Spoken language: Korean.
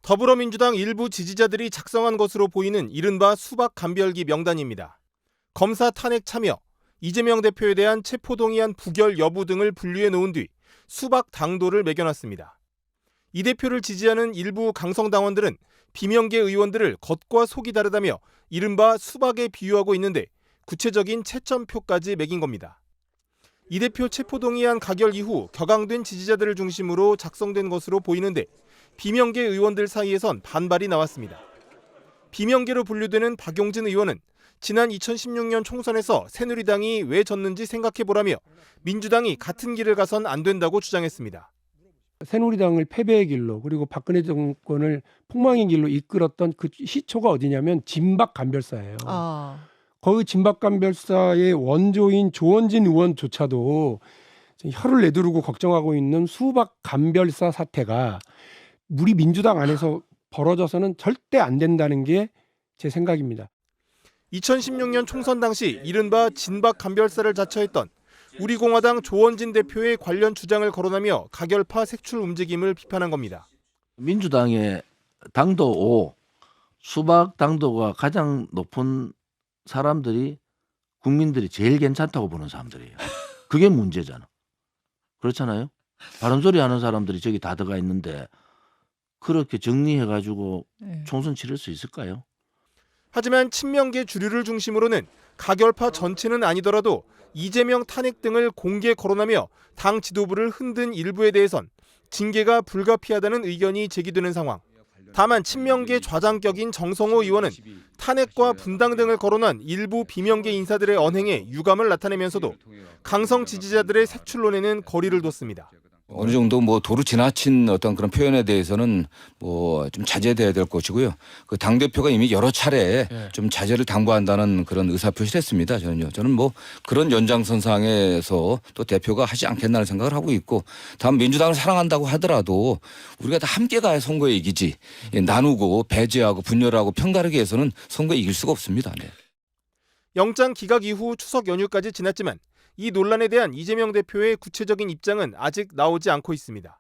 더불어민주당 일부 지지자들이 작성한 것으로 보이는 이른바 수박 감별기 명단입니다. 검사 탄핵 참여, 이재명 대표에 대한 체포동의안 부결 여부 등을 분류해 놓은 뒤 수박 당도를 매겨놨습니다. 이 대표를 지지하는 일부 강성당원들은 비명계 의원들을 겉과 속이 다르다며 이른바 수박에 비유하고 있는데 구체적인 채점표까지 매긴 겁니다. 이 대표 체포동의안 가결 이후 격앙된 지지자들을 중심으로 작성된 것으로 보이는데 비명계 의원들 사이에선 반발이 나왔습니다. 비명계로 분류되는 박용진 의원은 지난 2016년 총선에서 새누리당이 왜 졌는지 생각해보라며 민주당이 같은 길을 가선 안 된다고 주장했습니다. 새누리당을 패배의 길로 그리고 박근혜 정권을 폭망의 길로 이끌었던 그 시초가 어디냐면 진박감별사예요. 거기 진박감별사의 원조인 조원진 의원조차도 혀를 내두르고 걱정하고 있는 수박감별사 사태가 우리 민주당 안에서 벌어져서는 절대 안 된다는 게 제 생각입니다. 2016년 총선 당시 이른바 진박감별사를 자처했던 우리공화당 조원진 대표의 관련 주장을 거론하며 가결파 색출 움직임을 비판한 겁니다. 민주당의 당도 5, 수박 당도가 가장 높은 사람들이 국민들이 제일 괜찮다고 보는 사람들이에요. 그게 문제잖아. 그렇잖아요. 바른 소리 하는 사람들이 저기 다 들어가 있는데 그렇게 정리해가지고 총선 치를 수 있을까요? 하지만 친명계 주류를 중심으로는 가결파 전체는 아니더라도 이재명 탄핵 등을 공개 거론하며 당 지도부를 흔든 일부에 대해선 징계가 불가피하다는 의견이 제기되는 상황. 다만 친명계 좌장격인 정성호 의원은 탄핵과 분당 등을 거론한 일부 비명계 인사들의 언행에 유감을 나타내면서도 강성 지지자들의 색출론에는 거리를 뒀습니다. 어느 정도 도로 지나친 어떤 그런 표현에 대해서는 좀 자제돼야 될 것이고요. 그 당대표가 이미 여러 차례 좀 자제를 당부한다는 그런 의사표시를 했습니다. 저는 그런 연장선상에서 또 대표가 하지 않겠다는 생각을 하고 있고, 다음 민주당을 사랑한다고 하더라도 우리가 다 함께 가야 선거에 이기지, 나누고 배제하고 분열하고 편가르게 해서는 선거에 이길 수가 없습니다. 네. 영장 기각 이후 추석 연휴까지 지났지만 이 논란에 대한 이재명 대표의 구체적인 입장은 아직 나오지 않고 있습니다.